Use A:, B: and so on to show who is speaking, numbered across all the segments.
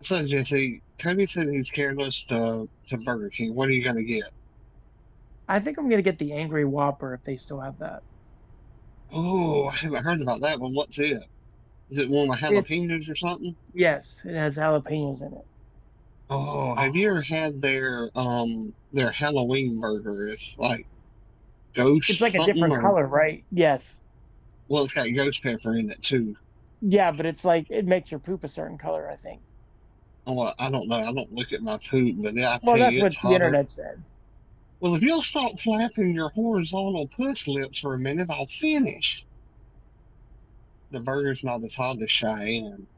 A: So Jesse, Cody said he's careless to Burger King. What are you gonna get?
B: I think I'm gonna get the Angry Whopper if they still have that.
A: Oh, I haven't heard about that one. What's it? Is it one with
B: It's
A: jalapenos or something?
B: yes, it has jalapenos in it.
A: Oh, have you
B: Oh.
A: ever had their Halloween burger? It's like ghost
B: It's like a
A: something
B: different
A: or
B: color, right? Yes.
A: well, it's got ghost pepper in it too.
B: Yeah, but it's like it makes your poop a certain color, I think.
A: Oh, well, I don't know. I don't look at my poop, but I
B: Well,
A: tell
B: that's
A: you, it's
B: what the
A: hotter.
B: internet said.
A: Well, if you'll stop flapping your horizontal puss lips for a minute, I'll finish. The burger's not as hot as Cheyenne.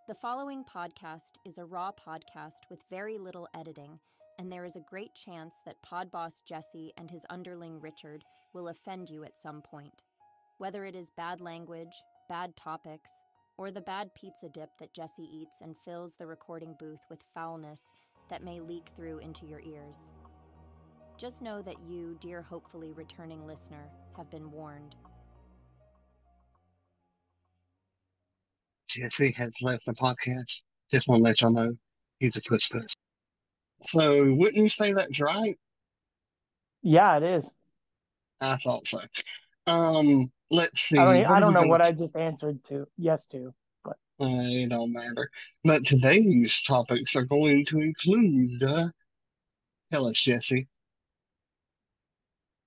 C: The following podcast is a raw podcast with very little editing, and there is a great chance that pod boss Jesse and his underling Richard will offend you at some point. Whether it is bad language, bad topics, or the bad pizza dip that Jesse eats and fills the recording booth with foulness that may leak through into your ears. Just know that you, dear hopefully returning listener, have been warned.
A: Jesse has left the podcast. Just want to let y'all know he's a puss puss. So wouldn't you say that's right?
B: Yeah, it is.
A: I thought so. Let's
B: I don't.
A: see. What
B: I
A: are
B: don't
A: we
B: know
A: gonna?
B: what I just answered to yes to, but
A: It don't matter. But today's topics are going to include. Tell us, Jesse.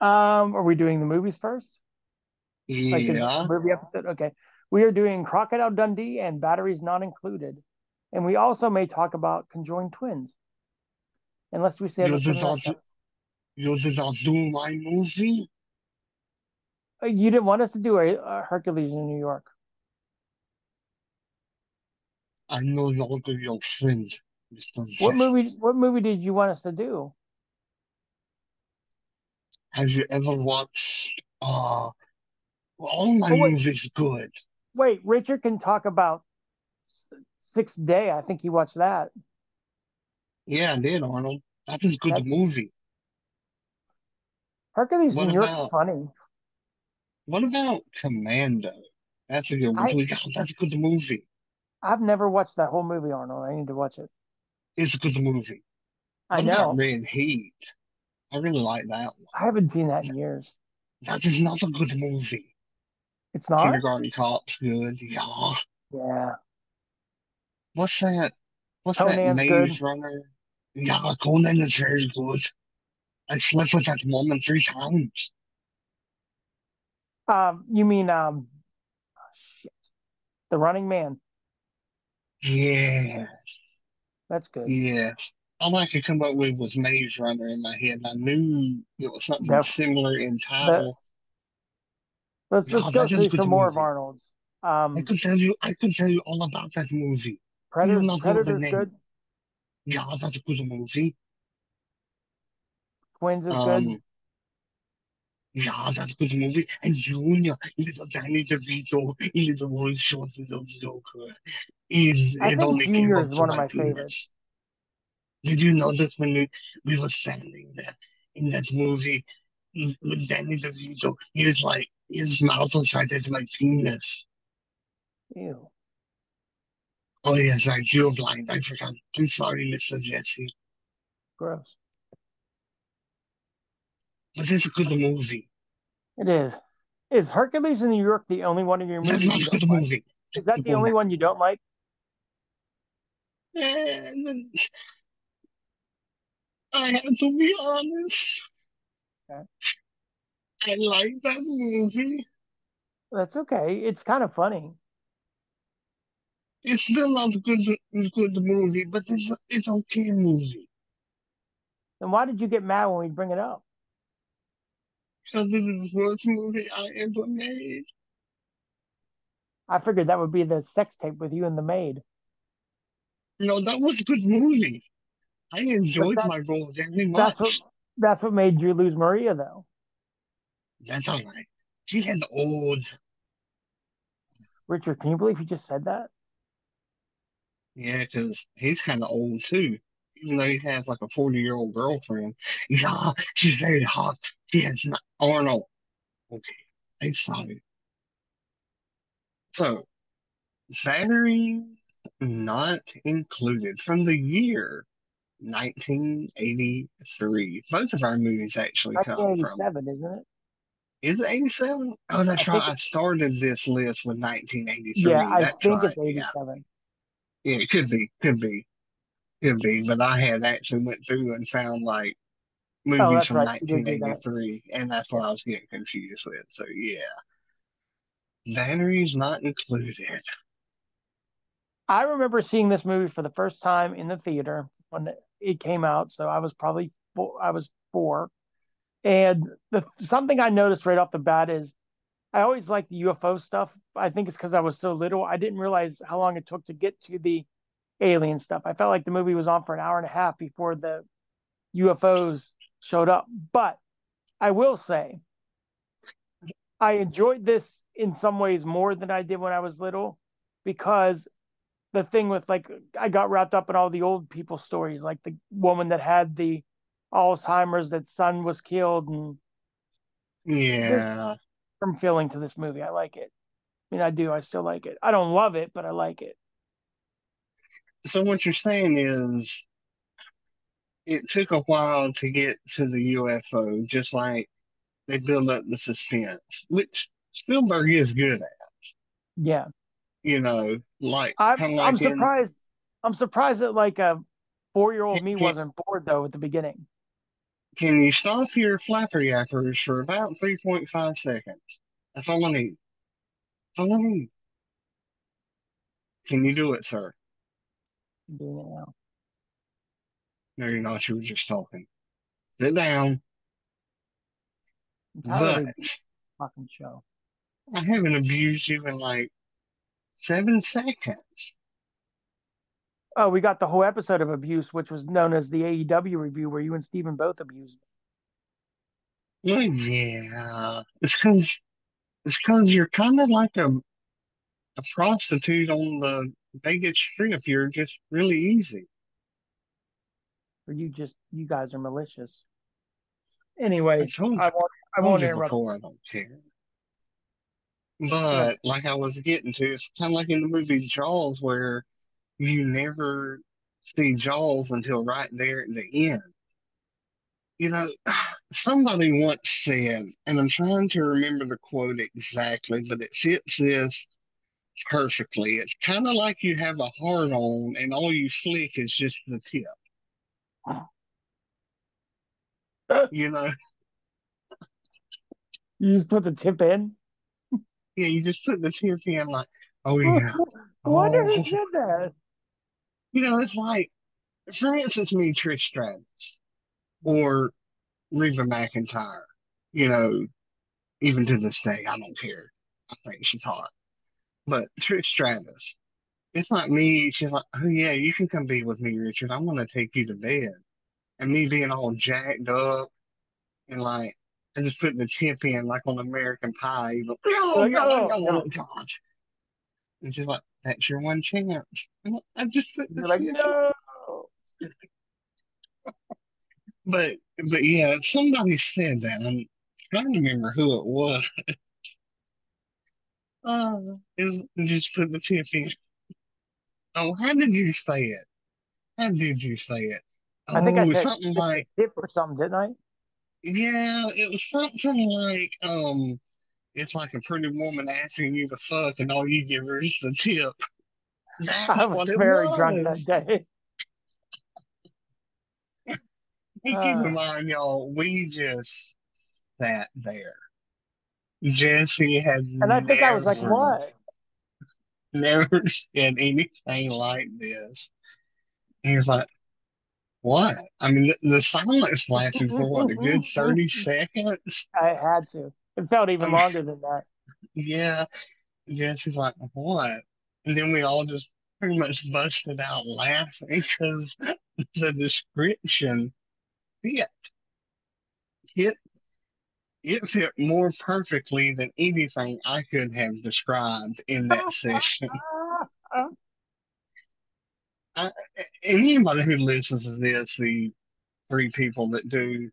B: are we doing the movies first? Like, is this a
A: Yeah.
B: movie episode? Okay, we are doing Crocodile Dundee and Batteries Not Included, and we also may talk about conjoined twins, unless we save
A: You
B: it for
A: did
B: the
A: not.
B: next time.
A: You did not do my movie.
B: You didn't want us to do a Hercules in New York.
A: I no longer your friend, Mr.
B: What
A: Jesse.
B: movie? What movie did you want us to do?
A: Have you ever watched? All my
B: Oh wait,
A: movies good.
B: wait. Richard can talk about Sixth Day. I think he watched that.
A: Yeah, I did, Arnold. That is a good
B: That's
A: movie.
B: Hercules in
A: What
B: New York's
A: about
B: funny.
A: what about Commando? That's a good one
B: I
A: too. God, that's a good movie.
B: I've never watched that whole movie, Arnold. I need to watch it.
A: It's a good movie.
B: I
A: What about
B: know.
A: Red Heat? I really like that
B: I haven't seen that in
A: one.
B: years.
A: That is not a good movie.
B: It's not?
A: Kindergarten Cop's good. Yeah.
B: Yeah.
A: What's that? What's that
B: Conan's good.
A: Maze Runner? Yeah, Conan is very good. I slept with that woman 3 times.
B: You mean shit. The Running Man.
A: Yeah.
B: That's good.
A: Yes. All I could come up with was Maze Runner in my head. I knew it was something
B: Def
A: similar in
B: the
A: title.
B: let's
A: Yeah,
B: go
A: that is a
B: through
A: good
B: some more of
A: movie.
B: Arnold's. Um
A: I could tell you all about that movie. You do
B: Predators
A: not know the
B: Predators
A: name.
B: good.
A: Yeah, that's a good movie.
B: Twins is good.
A: Um, yeah, that's a good movie. And Junior, little Danny DeVito, little voice short, little Joker.
B: I
A: It
B: think
A: only came
B: Junior
A: up
B: is
A: to
B: one of
A: my
B: my favorites.
A: penis. Did you notice when we were standing there in that movie with Danny DeVito? He was like, his mouth was right at my penis.
B: Ew.
A: Oh, yes, I drew a blind. I forgot. I'm sorry, Mr. Jesse.
B: Gross.
A: But it's a good movie.
B: It is. Is Hercules in New York the only one of your
A: That's
B: movies
A: not
B: you
A: a
B: don't
A: good
B: like?
A: movie. I
B: Is
A: have to
B: that the
A: go
B: only
A: now.
B: one you don't like?
A: And I have to be honest.
B: Okay.
A: I like that movie.
B: That's okay. It's kind of funny.
A: It's still not a good movie, but it's okay movie.
B: Then why did you get mad when we bring it up?
A: Because it is the worst movie I ever made.
B: I figured that would be the sex tape with you and the maid.
A: No, that was a good movie. I
B: But
A: enjoyed my role very
B: that's what
A: much.
B: that's what made you lose Maria though.
A: That's all right. She had old,
B: Richard, can you believe he just said that?
A: yeah, because he's kind of old too. Even though he has like a 40-year-old girlfriend. Yeah, she's very hot. She has not, Arnold. Okay, I'm sorry. So, batteries Not included from the year 1983. Both of our movies actually come from.
B: 1987, isn't it?
A: Is it 87? Oh,
B: I
A: that's right.
B: think.
A: I started this list with
B: Yeah,
A: 1983.
B: I
A: That's
B: think
A: right.
B: it's
A: Yeah.
B: 87.
A: Yeah, it could be. But I had actually went through and found like
B: Oh,
A: movies
B: that's
A: from
B: right. You did do that.
A: 1983, and that's
B: Yeah.
A: what I was getting confused with. So yeah, batteries not included.
B: I remember seeing this movie for the first time in the theater when it came out. So I was probably four, I was four. And something I noticed right off the bat is I always liked the UFO stuff. I think it's because I was so little. I didn't realize how long it took to get to the alien stuff. I felt like the movie was on for an hour and a half before the UFOs showed up. But I will say, I enjoyed this in some ways more than I did when I was little because the thing with like, I got wrapped up in all the old people stories, like the woman that had the Alzheimer's, that son was killed. And there's
A: Yeah.
B: some feeling to this movie. I like it. I mean, I do. I still like it. I don't love it, but I like it.
A: So what you're saying is it took a while to get to the UFO, just like they build up the suspense, which Spielberg is good at,
B: Yeah.
A: like
B: I'm
A: kind of
B: I'm
A: like in,
B: surprised. I'm surprised that like a 4-year-old
A: can,
B: me
A: can,
B: wasn't bored though at the beginning.
A: can you stop your flapper yappers for about 3.5 seconds? That's all I need. That's all I need. Can you do it, sir?
B: I'm doing it now.
A: No, you're not. You were just talking. Sit down.
B: I'm tired of
A: But
B: the fucking show.
A: I haven't abused you in like 7 seconds.
B: Oh, we got the whole episode of abuse, which was known as the AEW review, where you and Steven both abused me.
A: Well, yeah. It's because you're kind of like a prostitute on the Vegas Strip. You're just really easy.
B: Or you guys are malicious.
A: I
B: Anyway,
A: told
B: I
A: you,
B: won't I
A: told
B: won't
A: you
B: interrupt.
A: before I don't care.
B: Go ahead.
A: But like I was getting to, it's kind of like in the movie Jaws, where you never see Jaws until right there at the end. You know, somebody once said, and I'm trying to remember the quote exactly, but it fits this perfectly. It's kind of like you have a hard on and all you flick is just the tip. You know,
B: You just put the tip in.
A: yeah, you just put the tip in like, oh yeah,
B: Wonder
A: oh,
B: who said that.
A: it's like, for instance, me, Trish Stratus
B: Mhm.
A: or Reba McEntire. You know, even to this day, I don't care. I think she's hot. But Trish Stratus, it's like me. She's like, oh yeah, you can come be with me, Richard. I'm gonna take you to bed. And me being all jacked up and like, I just put the tip in like on American Pie. You go,
B: You're
A: oh
B: like,
A: God,
B: oh
A: oh
B: no.
A: God. And she's like, that's your one chance. I'm like, I just put the
B: You're like,
A: tip in.
B: no.
A: But yeah, somebody said that. I'm trying to remember who it was. Is just put the tip in. Oh, how did you say it? How did you say it?
B: I think I
A: Oh,
B: said
A: something
B: the
A: like,
B: tip or something, didn't I?
A: yeah, it was something like, it's like a pretty woman asking you to fuck, and all you give her is the tip.
B: I
A: That's
B: was
A: what it
B: very drunk that
A: was.
B: day.
A: And keep in
B: Uh,
A: mind, y'all, we just sat there. Jesse had
B: and I think I was like, what?
A: never said anything like this. He was like, what? I mean, the silence lasted for what, a good 30 seconds?
B: I had to. It felt even
A: Um,
B: longer than that.
A: yeah. Jesse's like, what? And then we all just pretty much busted out laughing because the description fit. It it fit more perfectly than anything I could have described in that session. I, and anybody who listens to this, the three people that do,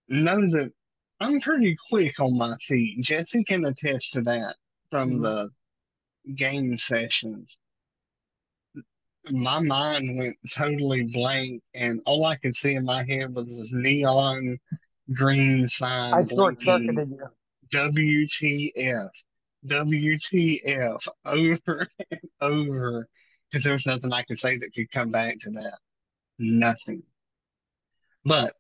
A: know that I'm pretty quick on my feet. Jesse can attest to that from
B: Mhm.
A: the game sessions. my mind went totally blank, and all I could see in my head was this neon green
B: I
A: sign
B: short
A: blinking
B: circuited you.
A: WTF, WTF over and over, because there was nothing I could say that could come back to that. Nothing. But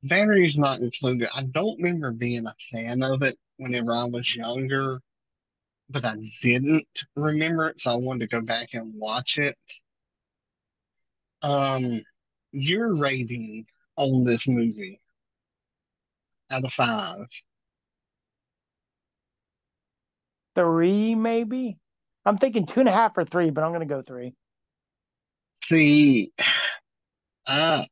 A: batteries not included. I don't remember being a fan of it whenever I was younger, but I didn't remember it, so I wanted to go back and watch it. Um, your rating on this movie out of five.
B: Three, maybe. I'm thinking 2.5 or 3, but I'm gonna go 3.
A: See, I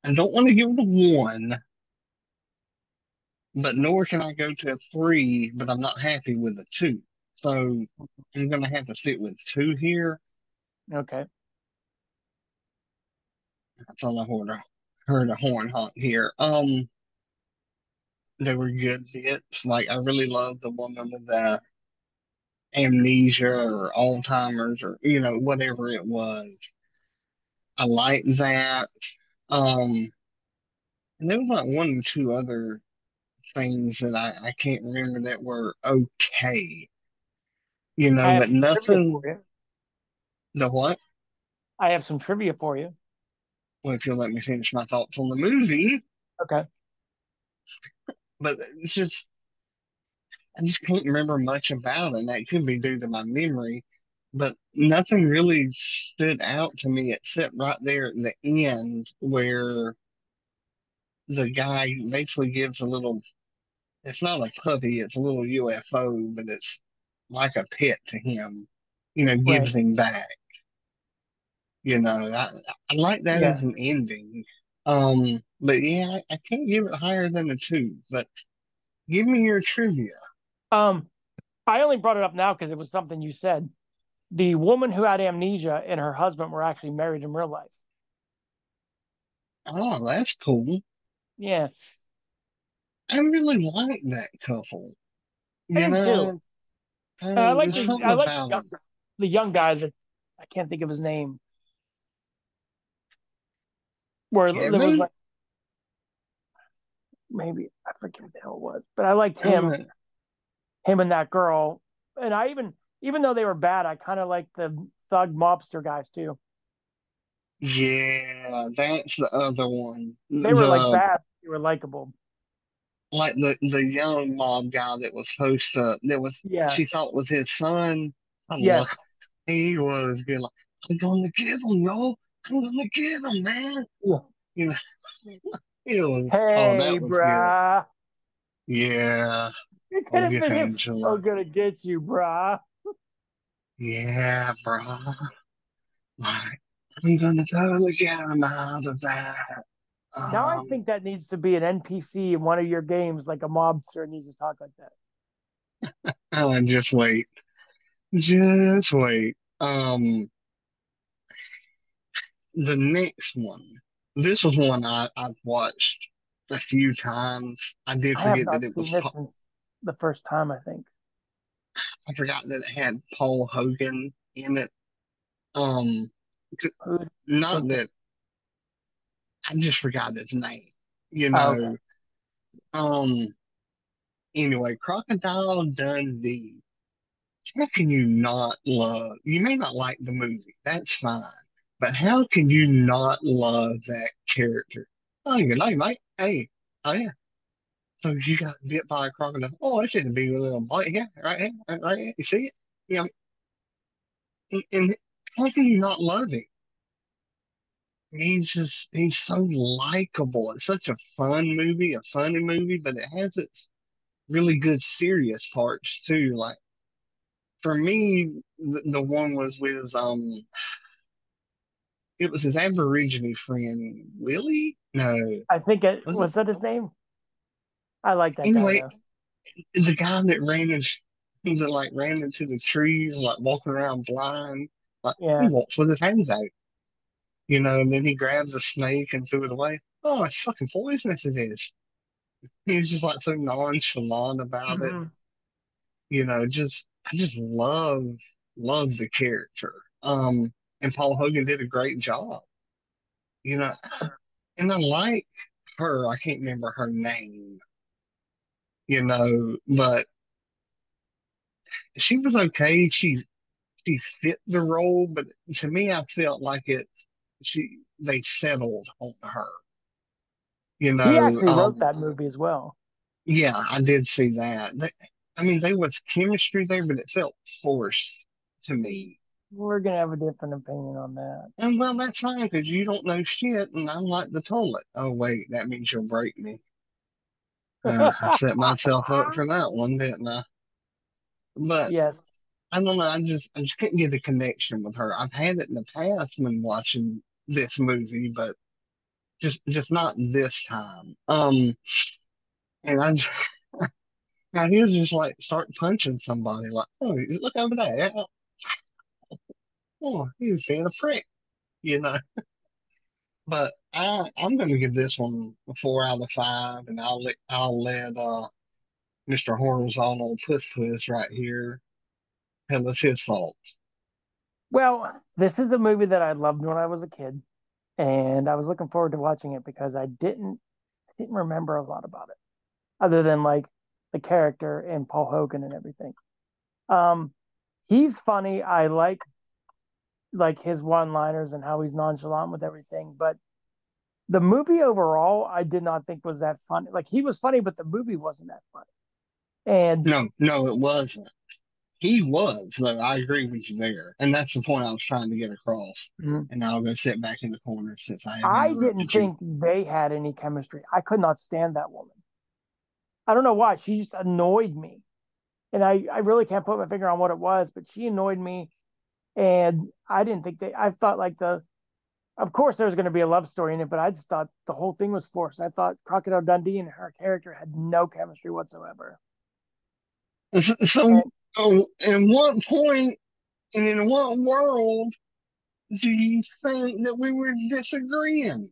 A: I don't want to give it a one, but nor can I go to a three, but I'm not happy with a two. So I'm gonna have to stick with two here.
B: Okay.
A: I thought I heard a horn honk here. They were good bits. Like I really love the woman with the amnesia or Alzheimer's or whatever it was. I like that. Um, and there was like one or two other things that I can't remember that were okay,
B: I have
A: but
B: some trivia for
A: nothing.
B: you.
A: The what?
B: I have some trivia for you.
A: Well, if you'll let me finish my thoughts on the movie,
B: Okay.
A: but it's just I just can't remember much about it. And that could be due to my memory, but nothing really stood out to me except right there at the end where the guy basically gives a little, it's not a puppy, it's a little UFO, but it's like a pet to him,
B: Right.
A: gives him back. I like that as
B: Yeah.
A: an ending. But yeah, I can't give it higher than a two, but give me your trivia.
B: Um, I only brought it up now because it was something you said. The woman who had amnesia and her husband were actually married in real life.
A: Oh, that's cool.
B: Yeah,
A: I really like that couple.
B: I
A: You
B: did too.
A: know,
B: And I like
A: there's
B: the
A: something
B: I like the
A: about
B: young,
A: them.
B: the young guy that I can't think of his name. Where there was
A: Kevin?
B: like maybe I forget what the hell it was, but I liked him,
A: Uh,
B: him and that girl. And I even though they were bad, I kind of liked the thug mobster guys too.
A: yeah, that's the other one.
B: They were like
A: The
B: bad, they were likable.
A: like the young mob guy that was supposed to that was
B: Yeah.
A: she thought was his son. I love
B: Yes.
A: he was good. Like, I'm gonna get him, yo. I'm gonna get him, man.
B: Yeah.
A: You know, it was
B: Hey,
A: that was good.
B: brah.
A: Yeah.
B: It could
A: Oh,
B: have
A: get
B: been him.
A: Angela.
B: I'm gonna get you, brah.
A: Yeah, bro. Like, I'm gonna totally get him out of that.
B: Now I
A: Um,
B: think that needs to be an NPC in one of your games, like a mobster needs to talk like that.
A: just wait. Just wait. The next one. This was one I've watched a few times. I did
B: I have
A: forget that
B: not
A: it was.
B: seen this since the first time, I think.
A: I forgot that it had Paul Hogan in it. Um, c-
B: Who
A: not
B: was it?
A: that I just forgot his name. You
B: Oh, okay.
A: know. Um. Anyway, Crocodile Dundee. How can you not love? You may not like the movie. That's fine. But how can you not love that character? Oh, good night, mate. Hey. Oh yeah. So you got bit by a crocodile. Oh, it's just a big little bite here, right here, right here. You see it? Yeah. And how can you not love him? He's so likable. It's such a fun movie, a funny movie, but it has its really good serious parts too. Like for me, the one was with it was his Aborigine friend Willie. No,
B: I think it
A: was it?
B: was that his name. I like that guy
A: Anyway,
B: though.
A: the guy that ran into the trees, like walking around blind, like he
B: Yeah.
A: walks with his hands out, and then he grabs a snake and threw it away. Oh, it's fucking poisonous it is. He was just like so nonchalant about it.
B: Hmm.
A: Just I just love. loved the character. And Paul Hogan did a great job, you know. And I like her. I can't remember her name, but she was okay. She fit the role, but to me, I felt like they settled on her. You
B: He
A: know,
B: actually wrote that movie as well.
A: yeah, I did see that. I mean, there was chemistry there, but it felt forced to me.
B: We're gonna have a different opinion on that.
A: And well, that's fine because you don't know shit, and I'm like the toilet. Oh wait, that means you'll break me. I set myself up for that one, didn't I? But
B: Yes.
A: I don't know. I just couldn't get the connection with her. I've had it in the past when watching this movie, but just not this time. And now he was just like start punching somebody, like, oh, look over there. Oh, he was being a prick, you know. But I'm gonna give this one a 4 out of 5, and I'll let Mr. Horizontal Puss Puss right here tell us his thoughts.
B: Well, this is a movie that I loved when I was a kid, and I was looking forward to watching it because I didn't remember a lot about it, other than like the character and Paul Hogan and everything. Um, he's funny. I like his one-liners and how he's nonchalant with everything, but the movie overall, I did not think was that funny. Like he was funny, but the movie wasn't that funny. And
A: No, no, it wasn't. He was, though. I agree with you there, and that's the point I was trying to get across.
B: Mhm.
A: And I'll go sit back in the corner since I have
B: I didn't
A: interrupted you.
B: think they had any chemistry. I could not stand that woman. I don't know why. She just annoyed me. And I really can't put my finger on what it was, but she annoyed me. And I didn't think I thought like of course there's going to be a love story in it, but I just thought the whole thing was forced. I thought Crocodile Dundee and her character had no chemistry whatsoever.
A: So,
B: And,
A: oh, in what point and in what world do you think that we were disagreeing?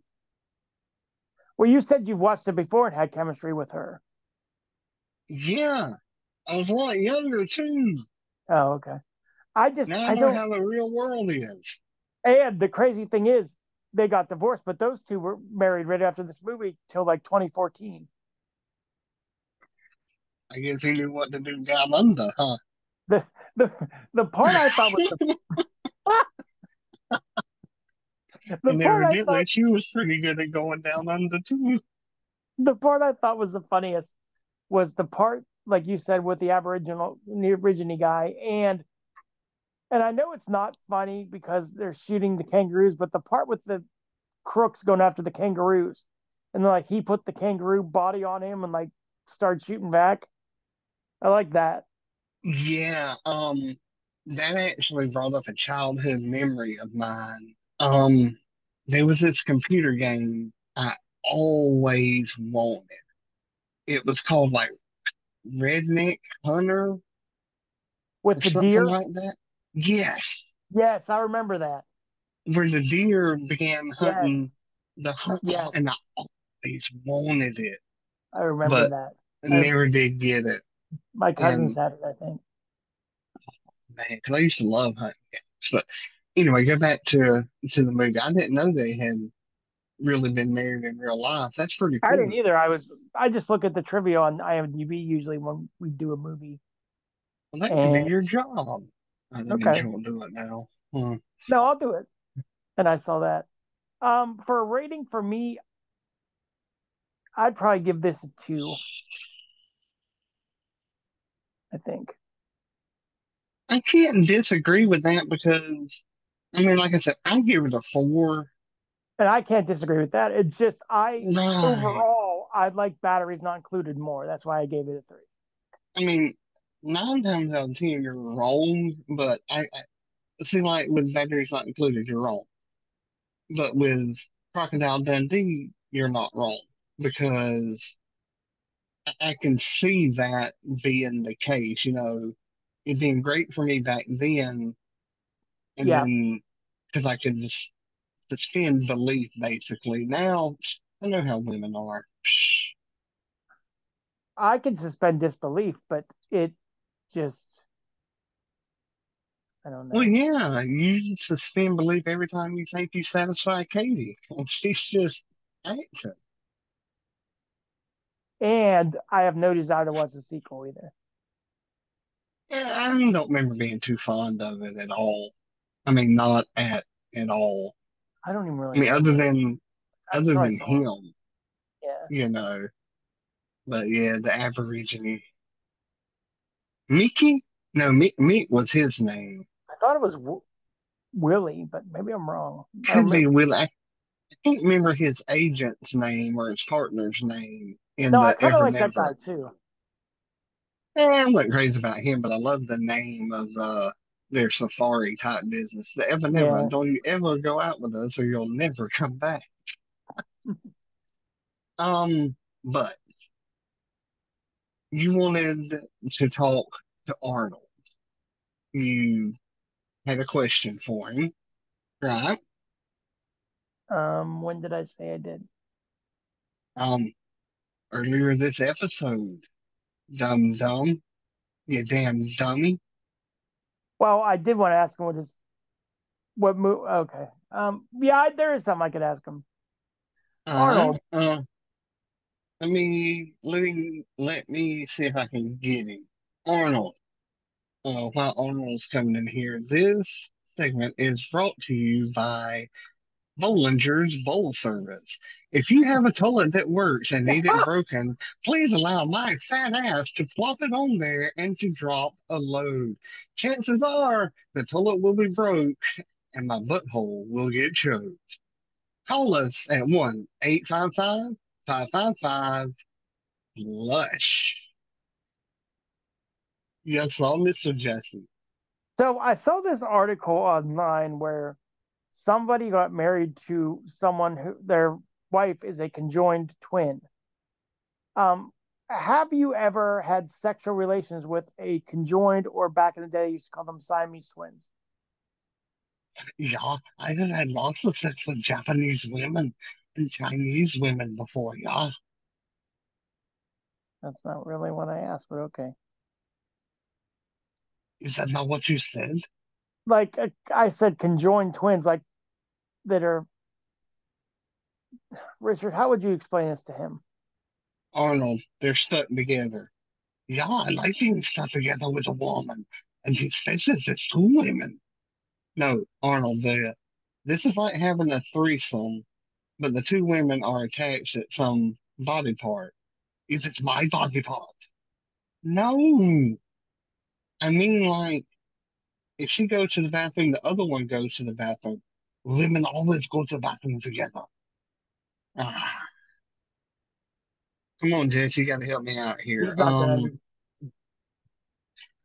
B: well, you said you've watched it before and had chemistry with her.
A: Yeah, I was a lot younger too.
B: Oh, okay.
A: Now I
B: I
A: know
B: don't,
A: how the real world is.
B: and the crazy thing is they got divorced, but those two were married right after this movie till like 2014.
A: I guess he knew what to do down under, huh?
B: The, the, the part I thought was the
A: And
B: part I
A: evidently
B: thought
A: she was pretty good at going down under too.
B: the part I thought was the funniest was the part, like you said, with the Aborigine guy, and I know it's not funny because they're shooting the kangaroos, but the part with the crooks going after the kangaroos, and then, like he put the kangaroo body on him and like started shooting back. I like that.
A: Yeah, that actually brought up a childhood memory of mine. There was this computer game I always wanted. It was called like Redneck Hunter
B: With
A: or
B: the
A: something
B: deer,
A: like that. Yes,
B: yes, I remember that.
A: where the deer began
B: Yes,
A: hunting the hunt,
B: yes,
A: and I always wanted it,
B: I remember
A: but
B: that. I,
A: never did get it.
B: my cousins
A: And
B: had it, I think.
A: man, because I used to love hunting games. But anyway, go back to the movie. I didn't know they had really been married in real life. That's pretty
B: I didn't
A: cool.
B: either. I just look at the trivia on IMDb usually when we do a movie.
A: Well, that could be
B: And
A: your job. That means
B: okay,
A: you won't do it now. Hmm.
B: no, I'll do it. And I saw that. For a rating for me, I'd probably give this a 2, I think.
A: I can't disagree with that because, I mean, like I said, I give it a 4.
B: And I can't disagree with that. It's just I
A: Right.
B: overall I like batteries not included more. That's why I gave it a 3.
A: I mean, 9 times out of 10, you're wrong, but I see, like, with batteries not included, you're wrong. But with Crocodile Dundee, you're not wrong because I can see that being the case. It being great for me back then, and
B: Yeah,
A: then because I could just suspend belief basically. Now I know how women are.
B: I can suspend disbelief, but it just I don't
A: Well,
B: know.
A: yeah, you suspend belief every time you think you satisfy Katie, and she's just acting.
B: And I have no desire to watch the sequel either.
A: Yeah, I don't remember being too fond of it at all. I mean, not at all.
B: I don't even
A: I
B: really
A: mean,
B: remember it. I'm
A: other
B: sure I
A: than
B: saw it.
A: him,
B: Yeah.
A: you know. But yeah, the Aborigine Mickey. No, Meek was his name.
B: I thought it was Willie, but maybe I'm wrong. Or
A: Could be Will. I can't remember his agent's name or his partner's name in
B: no, I
A: the
B: kind of
A: Ever
B: like that guy
A: Never.
B: too.
A: I'm not crazy about him, but I love the name of their safari type business. The Ever Never.
B: Yeah.
A: Don't you ever go out with us, or you'll never come back. But you wanted to talk to Arnold. You had a question for him, right?
B: When did I say I did?
A: Um, Earlier this episode, dumb dumb, you damn dummy.
B: Well, I did want to ask him what move. Okay. Yeah, there is something I could ask him.
A: Uh,
B: Arnold.
A: uh, let me see if I can get him. Arnold. While Arnold's coming in here, this segment is brought to you by Bollinger's Bowl Service. If you have a toilet that works and need it broken, please allow my fat ass to plop it on there and to drop a load. Chances are the toilet will be broke and my butthole will get choked. Call us at 1-855-555-LUSH. Yes, all Mr. Jesse.
B: So I saw this article online where somebody got married to someone who their wife is a conjoined twin. Um, have you ever had sexual relations with a conjoined, or back in the day, you used to call them Siamese twins?
A: Yeah, I have had lots of sex with Japanese women and Chinese women before, yeah.
B: That's not really what I asked, but okay.
A: Is that not what you said?
B: Like I said, conjoined twins, like that are Richard. How would you explain this to him?
A: Arnold, they're stuck together. Yeah, I like being stuck together with a woman, and especially if it's two women. No, Arnold, this is like having a threesome, but the two women are attached at some body part. If it's my body part. No, I mean like if she goes to the bathroom, the other one goes to the bathroom. Women always go to the bathroom together. Ah, come on, Jess, you got to help me out here.
B: He's not gonna.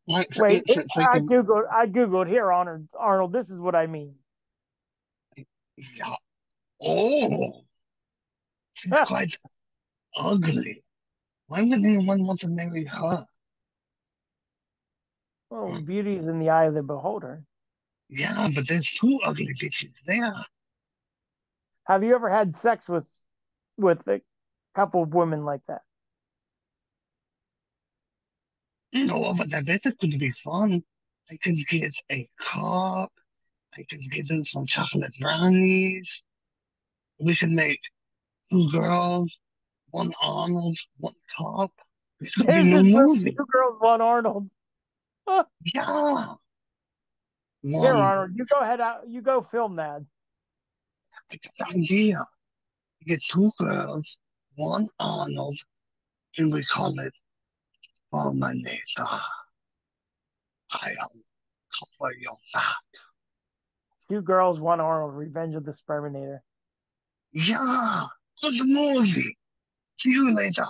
A: Like for
B: Wait,
A: instance, they can.
B: I googled here, Arnold. This is what I mean.
A: Yeah. Oh, she's quite ugly. Why would anyone want to marry her?
B: Well,
A: Huh.
B: beauty is in the eye of the beholder.
A: Yeah, but there's two ugly bitches there.
B: Have you ever had sex with a couple of women like that?
A: No, but I bet it could be fun. I could get a cup. I could get them some chocolate brownies. We could make two girls, one Arnold, one cup. This could be
B: There's
A: no
B: this movie,
A: movie.
B: Two Girls, One Arnold. Huh.
A: Yeah,
B: Here,
A: one.
B: Arnold, you go ahead out. You go film that.
A: I got the idea. We get two girls, one Arnold, and we call it Terminator. I'll cover your back.
B: Two Girls, One Arnold. Revenge of the Sperminator.
A: Yeah, good movie. See you later.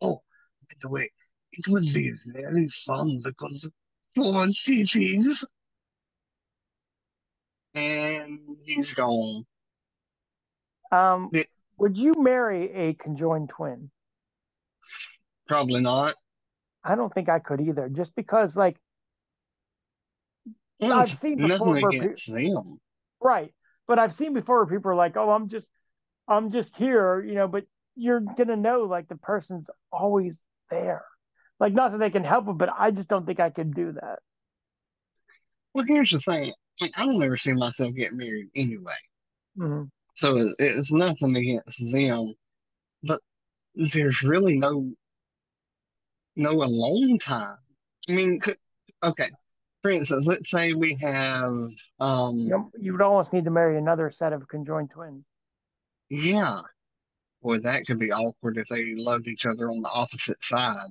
A: Oh, by the way, it would be very fun because four TTs and he's gone.
B: Um,
A: It,
B: would you marry a conjoined twin?
A: probably not.
B: I don't think I could either. Just because, like,
A: Well,
B: I've
A: it's
B: seen
A: nothing
B: before
A: against them.
B: right, but I've seen before where people are like, "Oh, I'm just here," but you're gonna know like the person's always there. Like, not that they can help it, but I just don't think I could do that.
A: Well, here's the thing. Like, I don't ever see myself getting married anyway.
B: Hmm.
A: So it's nothing against them, but there's really no alone time. I mean, okay. For instance, let's say we have, um,
B: You would almost need to marry another set of conjoined twins.
A: yeah, boy, that could be awkward if they loved each other on the opposite side.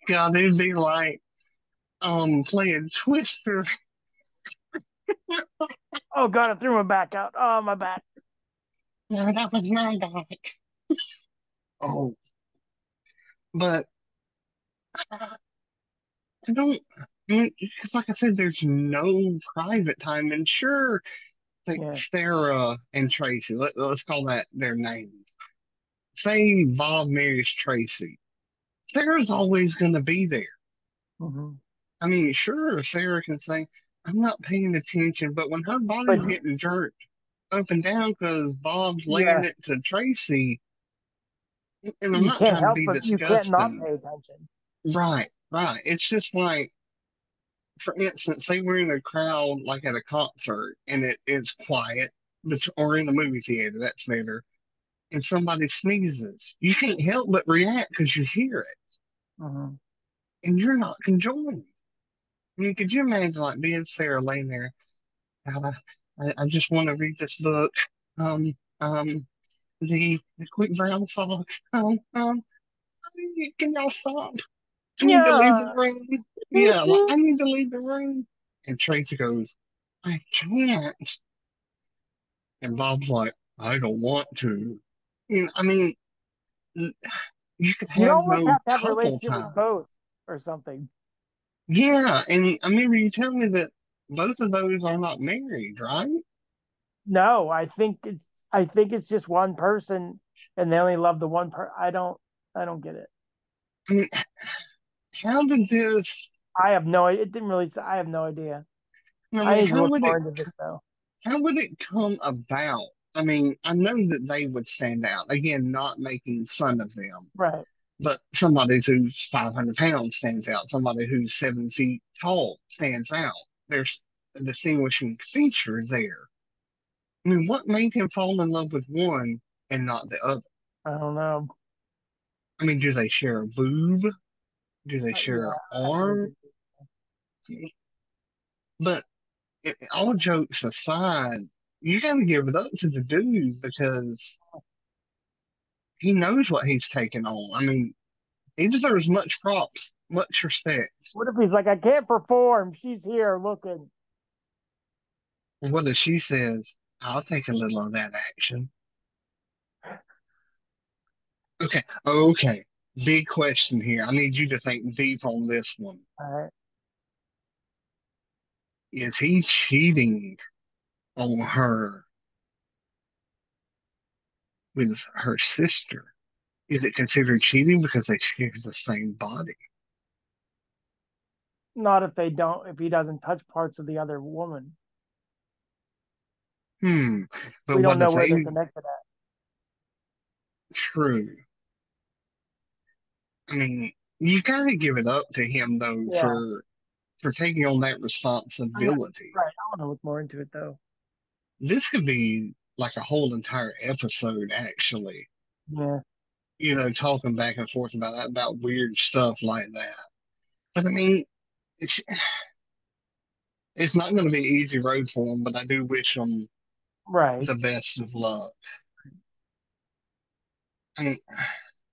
A: God, it'd be like, playing Twister.
B: Oh God, I threw my back out. Oh, my back.
A: No, that was my back. Oh, but I don't. I mean, because like I said, there's no private time, and sure, like
B: Yeah.
A: Sarah and Tracy. Let's call that their names. Say Bob marries Tracy. Sarah's always going to be there.
B: Hmm.
A: I mean, sure, Sarah can say, I'm not paying attention, but when her
B: But
A: body's getting jerked up and down because Bob's laying
B: yeah,
A: it to Tracy, and I'm
B: you
A: not
B: can't
A: trying to
B: help
A: be
B: but you can't not
A: disgusting.
B: pay attention.
A: Right, right. It's just like, for instance, say we're in a crowd, like at a concert, and it's quiet, or in a movie theater, that's better, and somebody sneezes. You can't help but react because you hear it,
B: Hmm.
A: and you're not conjoined. I mean, could you imagine like being Sarah laying there? God, I just want to read this book. Um, um, the Quick Brown Fox. Can y'all stop? I need to leave the
B: Yeah.
A: room. Yeah, like, I need to leave the room. And Tracy goes, I can't. And Bob's like, I don't want to. I mean, you could
B: You'd
A: have
B: almost
A: no
B: have to have a
A: couple
B: relationship with
A: time.
B: both or something.
A: Yeah, and I remember you telling me that both of those are not married, right?
B: No, I think it's just one person and they only love the one I don't get it.
A: I mean, how did this?
B: I have no it didn't really I have no idea.
A: I
B: I
A: mean,
B: need to look more into this though.
A: how would it come about? I mean, I know that they would stand out. Again, not making fun of them,
B: Right.
A: but somebody who's 500 pounds stands out. Somebody who's 7 feet tall stands out. There's a distinguishing feature there. I mean, what made him fall in love with one and not the other?
B: I don't know.
A: I mean, do they share a boob? Do they share
B: Yeah,
A: an
B: I think
A: arm? But all jokes aside, you got to give it up to the dude because he knows what he's taking on. I mean, he deserves much props, much respect.
B: what if he's like, I can't perform. She's here looking.
A: And what if she says, I'll take a little of that action? Okay, okay. Big question here. I need you to think deep on this one.
B: All right.
A: Is he cheating on her with her sister? Is it considered cheating because they share the same body?
B: Not if he doesn't touch parts of the other woman.
A: Hmm. But
B: We don't
A: what
B: know
A: if
B: where they're
A: they
B: connected at.
A: true? I mean, you gotta give it up to him though
B: Yeah.
A: for taking on that
B: I'm not,
A: responsibility.
B: right. I want to look more into it though.
A: This could be like a whole entire episode, actually.
B: Yeah.
A: Talking back and forth about weird stuff like that. But I mean, it's it's not going to be an easy road for them. But I do wish them
B: Right.
A: the best of luck. I mean,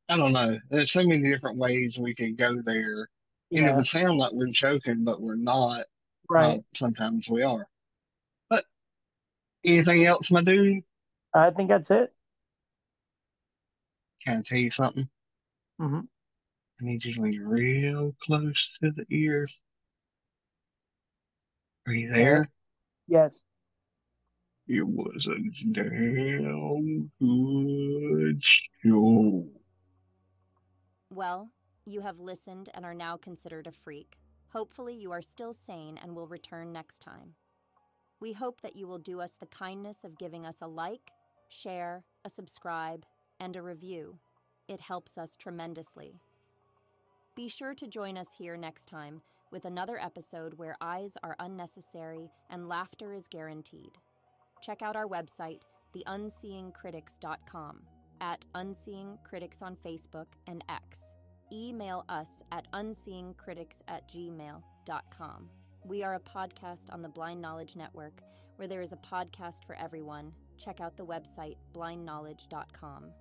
A: I don't know. There's so many different ways we could go there, and it
B: Yeah.
A: would sound like we're joking, but we're not.
B: Right.
A: Sometimes we are. But anything else, my dude?
B: I think that's it.
A: Can I tell you something?
B: Hmm.
A: I need you to lean real close to the ears. Are you
B: All right.
A: there?
B: Yes.
A: It was a damn good show.
C: Well, you have listened and are now considered a freak. Hopefully, you are still sane and will return next time. We hope that you will do us the kindness of giving us a like, share, a subscribe, and a review. It helps us tremendously. Be sure to join us here next time with another episode where eyes are unnecessary and laughter is guaranteed. Check out our website, theunseeingcritics.com, at Unseeing Critics on Facebook and X. Email us at unseeingcritics@gmail.com. We are a podcast on the Blind Knowledge Network, where there is a podcast for everyone. Check out the website, blindknowledge.com.